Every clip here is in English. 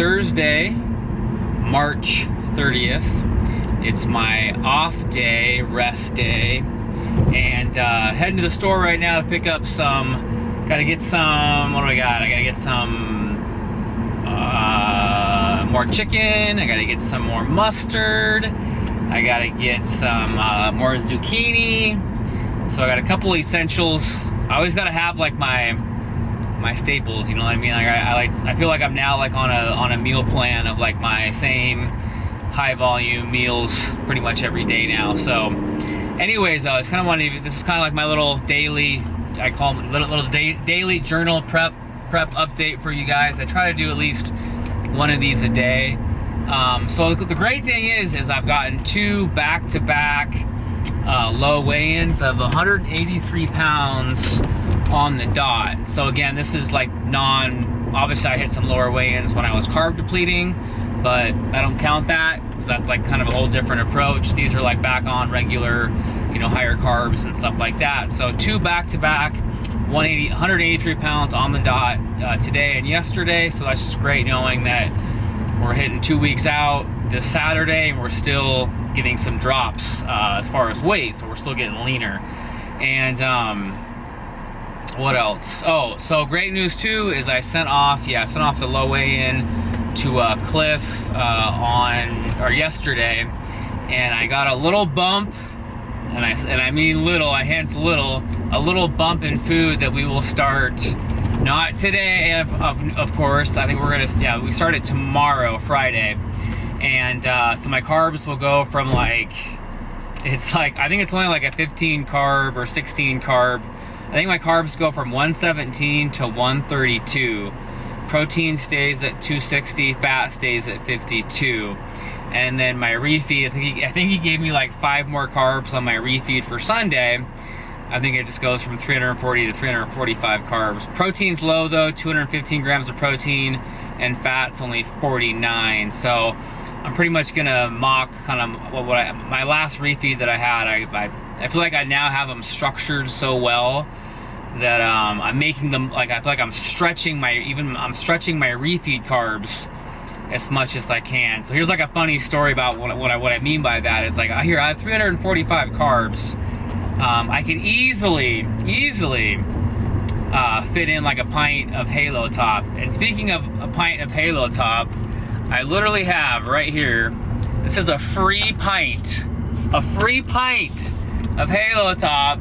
Thursday, March 30th. It's my off day, rest day, and heading to the store right now to pick up some, gotta get some, what do I got? I gotta get some more chicken, I gotta get some more mustard, I gotta get some more zucchini. So I got a couple essentials. I always gotta have like my staples, you know what I mean? Like I feel like I'm now like on a meal plan of like my same high volume meals pretty much every day now. So anyways, I was kind of wanting, this is kind of like my little daily, I call them little daily journal prep update for you guys. I try to do at least one of these a day. So the great thing is I've gotten 2 back-to-back low weigh-ins of 183 pounds on the dot. So again, this is like obviously I hit some lower weigh-ins when I was carb depleting, but I don't count that because that's like kind of a whole different approach. These are like back on regular, higher carbs and stuff like that. So 2 back-to-back 183 pounds on the dot today and yesterday. So that's just great knowing that we're hitting 2 weeks out this Saturday and we're still getting some drops as far as weight. So we're still getting leaner. And what else? Oh, so great news too is I sent off the low weigh-in to Cliff yesterday, and I got a little bump, and I mean little, hence little, a little bump in food that we will start, not today, of course. I think we're gonna, we start it tomorrow, Friday, and so my carbs will go from like, it's like, I think it's only like a 15 carb or 16 carb. I think my carbs go from 117 to 132. Protein stays at 260, fat stays at 52. And then my refeed, I think he gave me like 5 more carbs on my refeed for Sunday. I think it just goes from 340 to 345 carbs. Protein's low though, 215 grams of protein, and fat's only 49. So I'm pretty much gonna mock kind of my last refeed that I had. I feel like I now have them structured so well that I'm making them, like, I feel like I'm stretching my refeed carbs as much as I can. So here's like a funny story about what I mean by that. Is like, here I have 345 carbs. I could easily fit in like a pint of Halo Top. And speaking of a pint of Halo Top, I literally have right here, this is a free pint of Halo Top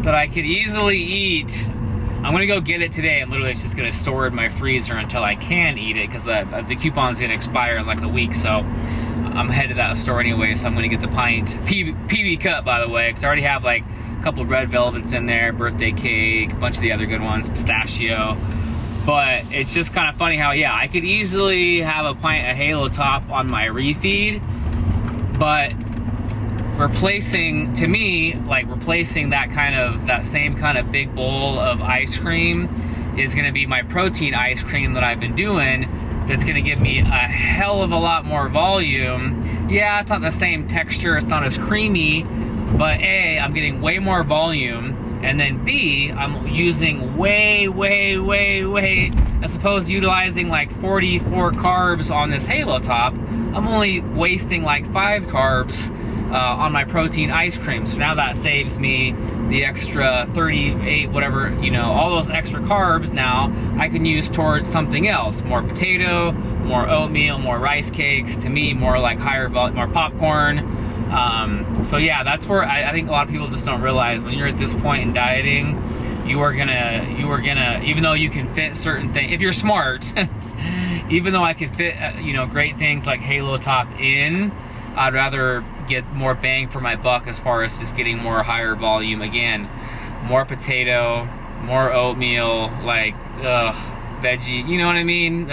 that I could easily eat. I'm gonna go get it today, and literally it's just gonna store in my freezer until I can eat it, because the coupon's gonna expire in like a week. So I'm headed to that store anyway, so I'm gonna get the pint. PB Cup, by the way, because I already have like a couple red velvets in there, birthday cake, a bunch of the other good ones, pistachio. But it's just kind of funny how, I could easily have a pint of Halo Top on my refeed, but replacing that same kind of big bowl of ice cream is going to be my protein ice cream that I've been doing. That's going to give me a hell of a lot more volume. Yeah, it's not the same texture, it's not as creamy, but A, I'm getting way more volume, and then B, I'm using way, as opposed to utilizing like 44 carbs on this Halo Top, I'm only wasting like 5 carbs on my protein ice cream. So now that saves me the extra 38, whatever, all those extra carbs now I can use towards something else. More potato, more oatmeal, more rice cakes, to me more like higher volume, more popcorn. So yeah, that's where I think a lot of people just don't realize when you're at this point in dieting, you are gonna, even though you can fit certain things, if you're smart, even though I could fit, great things like Halo Top in, I'd rather get more bang for my buck as far as just getting more higher volume. Again, more potato, more oatmeal, like, veggie, you know what I mean?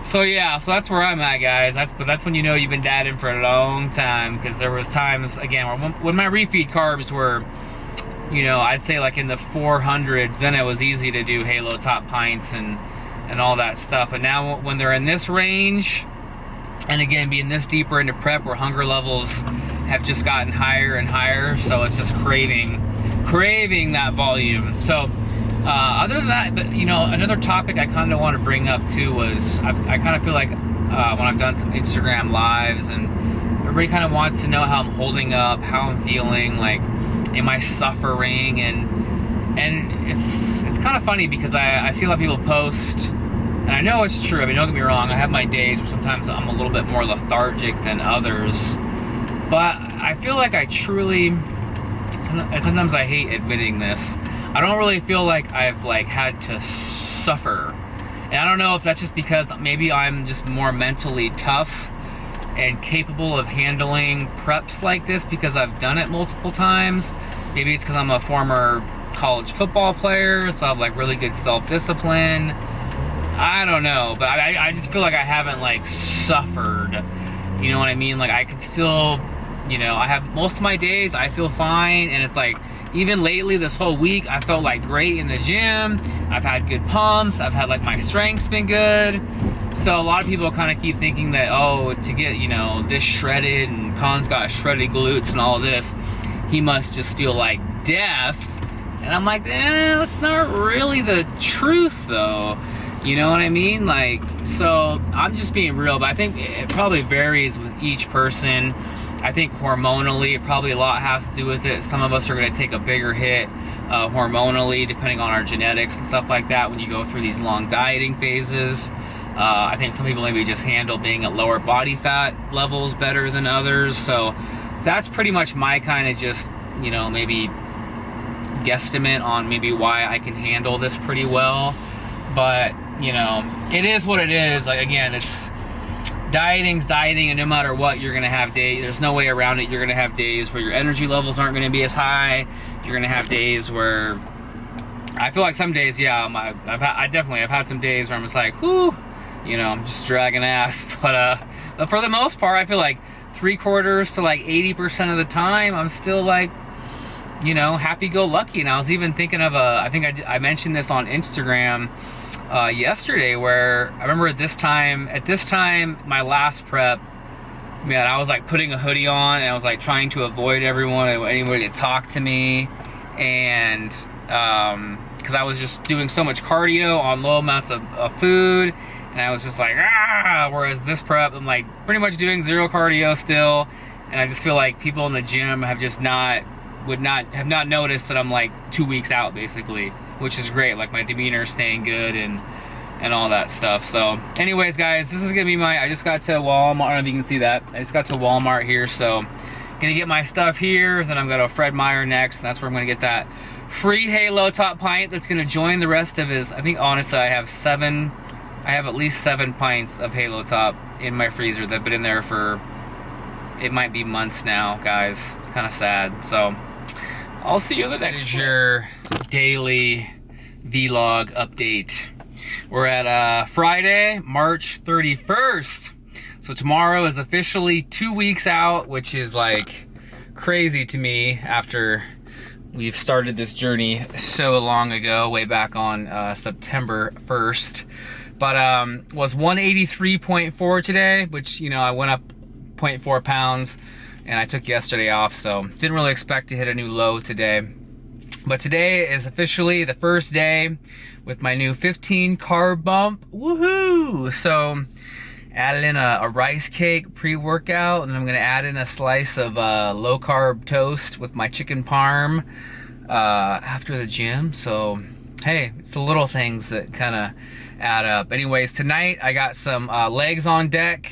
So yeah, so that's where I'm at, guys. That's when you know you've been dieting for a long time, because there was times, again, when my refeed carbs were, I'd say like in the 400s, then it was easy to do Halo Top pints and all that stuff. But now when they're in this range, and again, being this deeper into prep where hunger levels have just gotten higher and higher, so it's just craving that volume. So Other than that, but you know, another topic I kind of want to bring up too was I kind of feel like when I've done some Instagram lives and everybody kind of wants to know how I'm holding up, how I'm feeling, like, am I suffering? And it's kind of funny because I see a lot of people post, and I know it's true. I mean, don't get me wrong. I have my days where sometimes I'm a little bit more lethargic than others, but I feel like I truly, and sometimes I hate admitting this, I don't really feel like I've like had to suffer. And I don't know if that's just because maybe I'm just more mentally tough and capable of handling preps like this because I've done it multiple times. Maybe it's because I'm a former college football player, so I have like really good self-discipline. I don't know, but I just feel like I haven't like suffered. You know what I mean? Like I could still, you know, I have most of my days I feel fine, and it's like even lately this whole week I felt like great in the gym. I've had good pumps. I've had like my strength's been good. So a lot of people kind of keep thinking that, oh, to get, you know, this shredded, and Khan's got shredded glutes and all this, he must just feel like death. And I'm like, that's not really the truth though. You know what I mean? Like, so I'm just being real, but I think it probably varies with each person. I think hormonally, probably a lot has to do with it. Some of us are going to take a bigger hit hormonally, depending on our genetics and stuff like that when you go through these long dieting phases. I think some people maybe just handle being at lower body fat levels better than others. So that's pretty much my kind of just, you know, maybe guesstimate on maybe why I can handle this pretty well. But, you know, it is what it is. Like, again, it's dieting's dieting, and no matter what, you're gonna have days, there's no way around it, you're gonna have days where your energy levels aren't gonna be as high. You're gonna have days where, I feel like some days, yeah, I've had some days where I'm just like, whoo, you know, I'm just dragging ass. But for the most part, I feel like 3/4 to like 80% of the time, I'm still like, you know, happy-go-lucky. And I was even thinking of I think I mentioned this on Instagram yesterday, where I remember at this time, my last prep, man, I was like putting a hoodie on, and I was like trying to avoid anybody to talk to me, and because I was just doing so much cardio on low amounts of food, and I was just like, whereas this prep, I'm like pretty much doing zero cardio still, and I just feel like people in the gym have not noticed that I'm like 2 weeks out basically, which is great. Like my demeanor staying good and all that stuff. So anyways, guys, this is gonna be I just got to Walmart. I don't know if you can see that. I just got to Walmart here, so gonna get my stuff here, then I'm gonna Fred Meyer next, and that's where I'm gonna get that free Halo Top pint that's gonna join the rest of his, I think honestly I have at least 7 pints of Halo Top in my freezer that have been in there for, it might be months now, guys. It's kind of sad. So I'll see you in the next one. Your daily vlog update. We're at Friday, March 31st. So tomorrow is officially 2 weeks out, which is like crazy to me after we've started this journey so long ago, way back on September 1st. But was 183.4 today, which, you know, I went up 0.4 pounds, and I took yesterday off, so didn't really expect to hit a new low today. But today is officially the first day with my new 15 carb bump. Woohoo! So added in a rice cake pre-workout, and then I'm gonna add in a slice of low carb toast with my chicken parm after the gym. So hey, it's the little things that kind of add up. Anyways, tonight I got some legs on deck.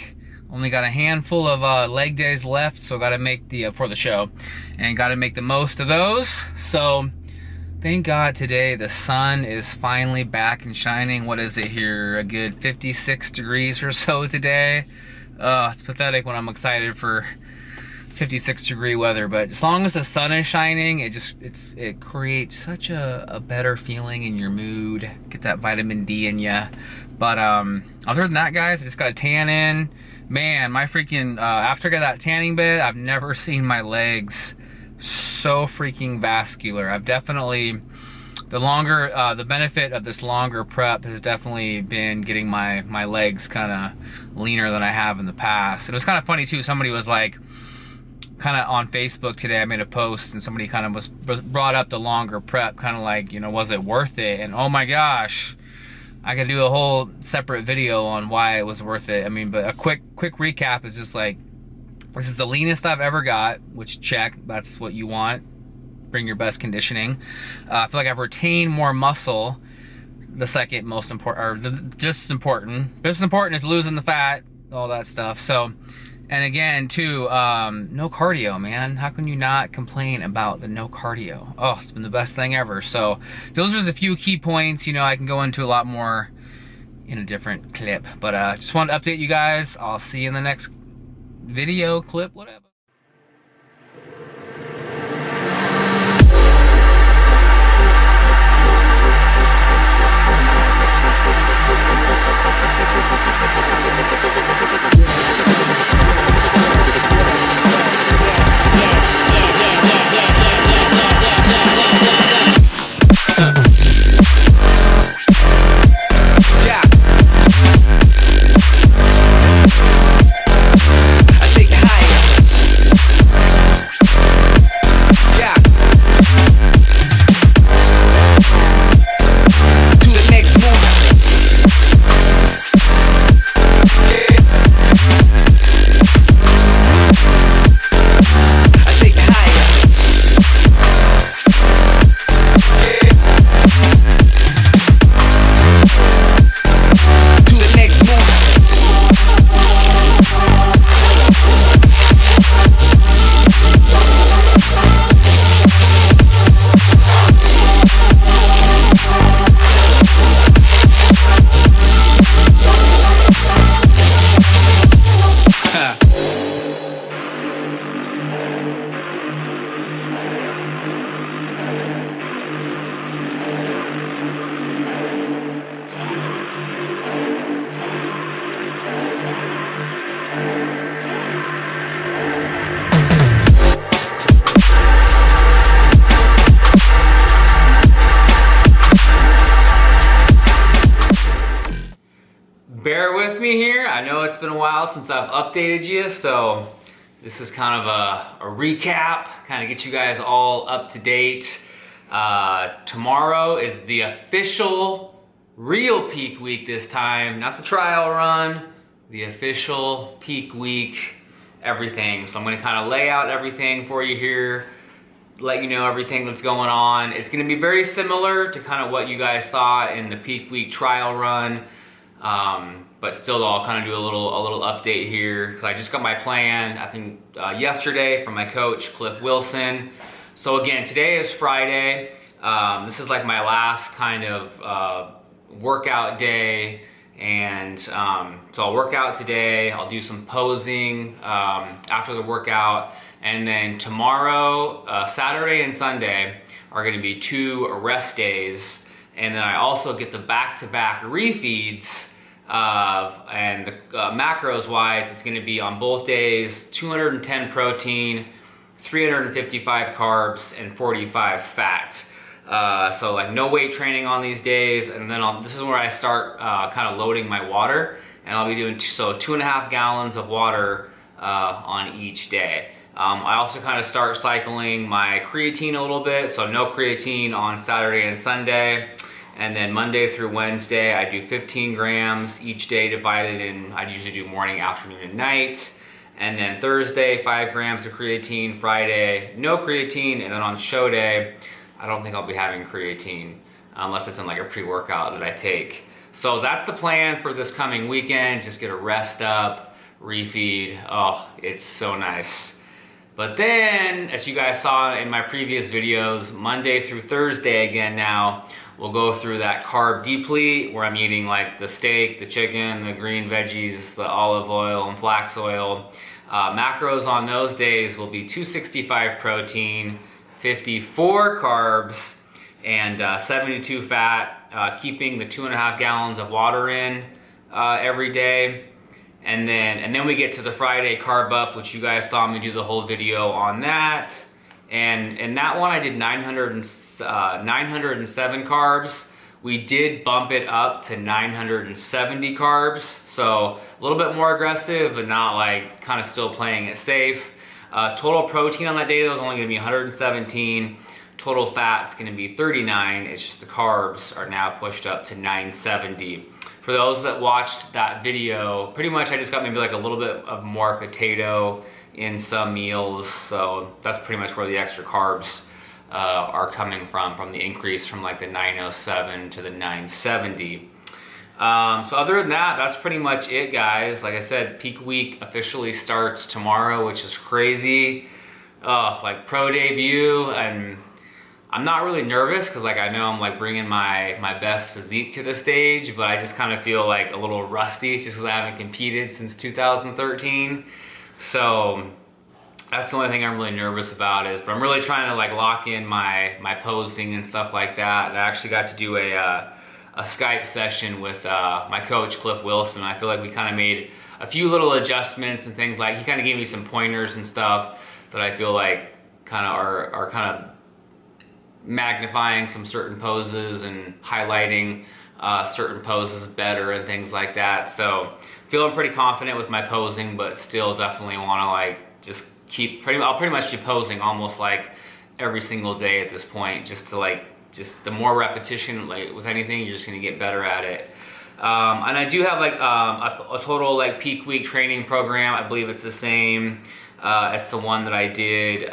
Only got a handful of leg days left, so got to make for the show, and got to make the most of those. So thank God today the sun is finally back and shining. What is it here? A good 56 degrees or so today. It's pathetic when I'm excited for 56-degree weather, but as long as the sun is shining, it creates such a better feeling in your mood. Get that vitamin D in ya. But other than that, guys, I just got a tan in. Man, my freaking after I got that tanning bed, I've never seen my legs so freaking vascular. I've definitely, the benefit of this longer prep has definitely been getting my legs kind of leaner than I have in the past. And it was kind of funny too. Somebody was like, kind of on Facebook today, I made a post and somebody kind of was brought up the longer prep, kind of like, you know, was it worth it? And oh my gosh, I could do a whole separate video on why it was worth it. I mean, but a quick recap is just like, this is the leanest I've ever got, which check, that's what you want. Bring your best conditioning. I feel like I've retained more muscle. The second most important, or just as important. Just as important is losing the fat, all that stuff. So, and again, too, no cardio, man. How can you not complain about the no cardio? Oh, it's been the best thing ever. So, those are just a few key points. You know, I can go into a lot more in a different clip. But just wanted to update you guys. I'll see you in the next video, clip, whatever. Bear with me here. I know it's been a while since I've updated you, so this is kind of a recap, kind of get you guys all up to date. Tomorrow is the official real peak week this time, not the trial run, the official peak week, everything. So I'm gonna kind of lay out everything for you here, let you know everything that's going on. It's gonna be very similar to kind of what you guys saw in the peak week trial run. But still, I'll kind of do a little update here because I just got my plan, I think yesterday from my coach, Cliff Wilson. So again, today is Friday. This is like my last kind of workout day. And so I'll work out today, I'll do some posing after the workout. And then tomorrow, Saturday and Sunday are gonna be 2 rest days. And then I also get the back-to-back refeeds. And the macros wise, it's going to be on both days 210 protein, 355 carbs, and 45 fat. So like no weight training on these days, and then this is where I start kind of loading my water, and I'll be doing 2.5 gallons of water on each day. I also kind of start cycling my creatine a little bit, so no creatine on Saturday and Sunday. And then Monday through Wednesday, I do 15 grams each day divided in, I usually do morning, afternoon, and night. And then Thursday, 5 grams of creatine. Friday, no creatine. And then on show day, I don't think I'll be having creatine unless it's in like a pre-workout that I take. So that's the plan for this coming weekend. Just get a rest up, refeed. Oh, it's so nice. But then, as you guys saw in my previous videos, Monday through Thursday again now, we'll go through that carb deplete where I'm eating like the steak, the chicken, the green veggies, the olive oil and flax oil. Macros on those days will be 265 protein, 54 carbs, and 72 fat, keeping the 2.5 gallons of water in every day. And then we get to the Friday carb up, which you guys saw me do the whole video on that. And in that one I did 907 carbs. We did bump it up to 970 carbs. So a little bit more aggressive, but not like kind of still playing it safe. Total protein on that day though is only going to be 117. Total fat's going to be 39. It's just the carbs are now pushed up to 970. For those that watched that video, pretty much I just got maybe like a little bit of more potato in some meals. So that's pretty much where the extra carbs are coming from the increase from like the 907 to the 970. So other than that, that's pretty much it, guys. Like I said, peak week officially starts tomorrow, which is crazy. Like pro debut, and I'm not really nervous because like I know I'm like bringing my best physique to the stage, but I just kind of feel like a little rusty just because I haven't competed since 2013. So that's the only thing I'm really nervous about but I'm really trying to like lock in my posing and stuff like that. And I actually got to do a Skype session with my coach Cliff Wilson. I feel like we kind of made a few little adjustments and things. Like he kind of gave me some pointers and stuff that I feel like kind of are kind of magnifying some certain poses and highlighting certain poses better and things like that. So feeling pretty confident with my posing, but still definitely want to like just keep I'll pretty much be posing almost like every single day at this point, just to like the more repetition, like with anything, you're just gonna get better at it. And I do have like a total like peak week training program. I believe it's the same as the one that I did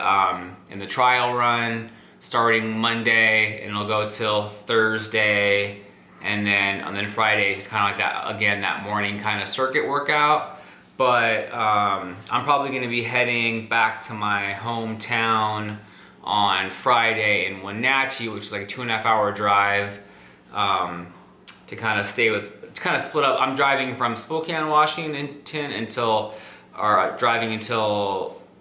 in the trial run, starting Monday, and it'll go till Thursday, and then Friday is just kind of like that, again, that morning kind of circuit workout. But I'm probably going to be heading back to my hometown on Friday in Wenatchee, which is like a 2.5 hour drive, to kind of split up. I'm driving from Spokane, Washington until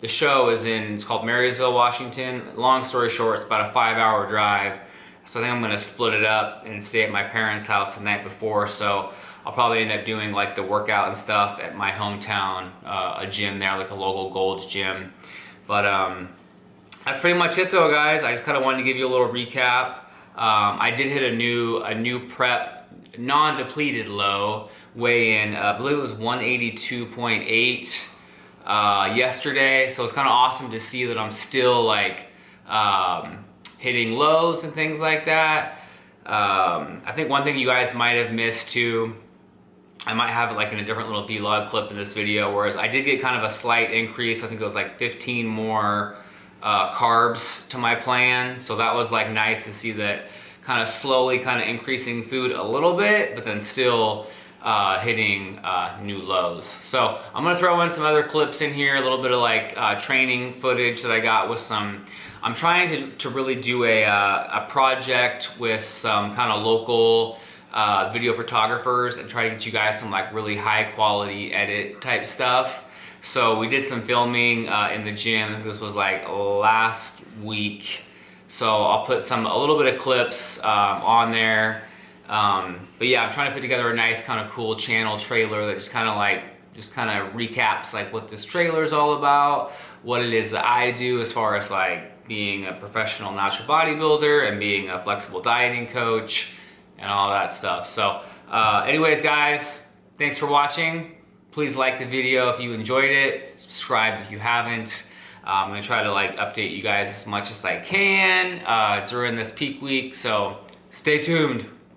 the show is it's called Marysville, Washington. Long story short, it's about a 5 hour drive. So I think I'm gonna split it up and stay at my parents' house the night before. So I'll probably end up doing like the workout and stuff at my hometown, a gym there, like a local Gold's gym. But that's pretty much it though, guys. I just kind of wanted to give you a little recap. I did hit a new prep non-depleted low weigh-in. I believe it was 182.8 yesterday. So it's kind of awesome to see that I'm still like hitting lows and things like that. I think one thing you guys might have missed too, I might have it like in a different little vlog clip in this video, whereas I did get kind of a slight increase. I think it was like 15 more carbs to my plan. So that was like nice to see that kind of slowly kind of increasing food a little bit, but then still hitting new lows. So I'm gonna throw in some other clips in here, a little bit of like training footage that I got with I'm trying to really do a project with some kind of local video photographers and try to get you guys some like really high quality edit type stuff. So we did some filming in the gym. This was like last week. So I'll put a little bit of clips on there. But yeah, I'm trying to put together a nice kind of cool channel trailer that just kind of recaps like what this trailer is all about, what it is that I do as far as like being a professional natural bodybuilder and being a flexible dieting coach and all that stuff. So anyways, guys, thanks for watching. Please like the video if you enjoyed it. Subscribe if you haven't. I'm gonna try to like update you guys as much as I can during this peak week. So stay tuned.